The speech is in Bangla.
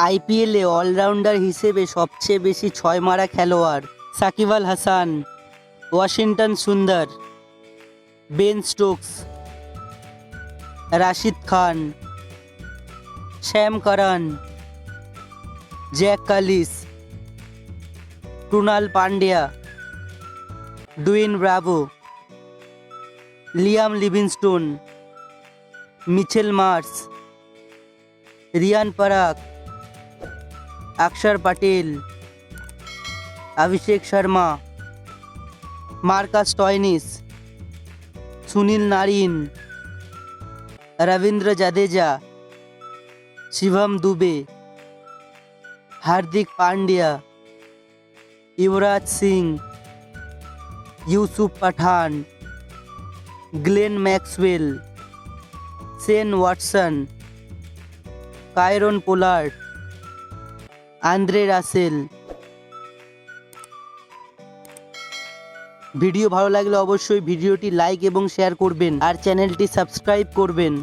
আইপিএলে অলরাউন্ডার হিসেবে সবচেয়ে বেশি ছয় মারা খেলোয়াড় Shakib Al Hasan, Washington Sundar, Ben Stokes, Rashid Khan, Sam Curran, Jacques Kallis, Krunal Pandya, Dwayne Bravo, Liam Livingstone, Mitchell Marsh, Riyan Parag, Axar Patel, Abhishek Sharma, Marcus Stoinis, Sunil Narine, Ravindra Jadeja, Shivam Dube, Hardik Pandya, Yuvraj Singh, Yusuf Pathan, Glenn Maxwell, Shane Watson, Kieron Pollard, Andre Russell. Video ভালো লাগলে অবশ্যই ভিডিওটি লাইক এবং শেয়ার করবেন আর চ্যানেলটি সাবস্ক্রাইব করবেন।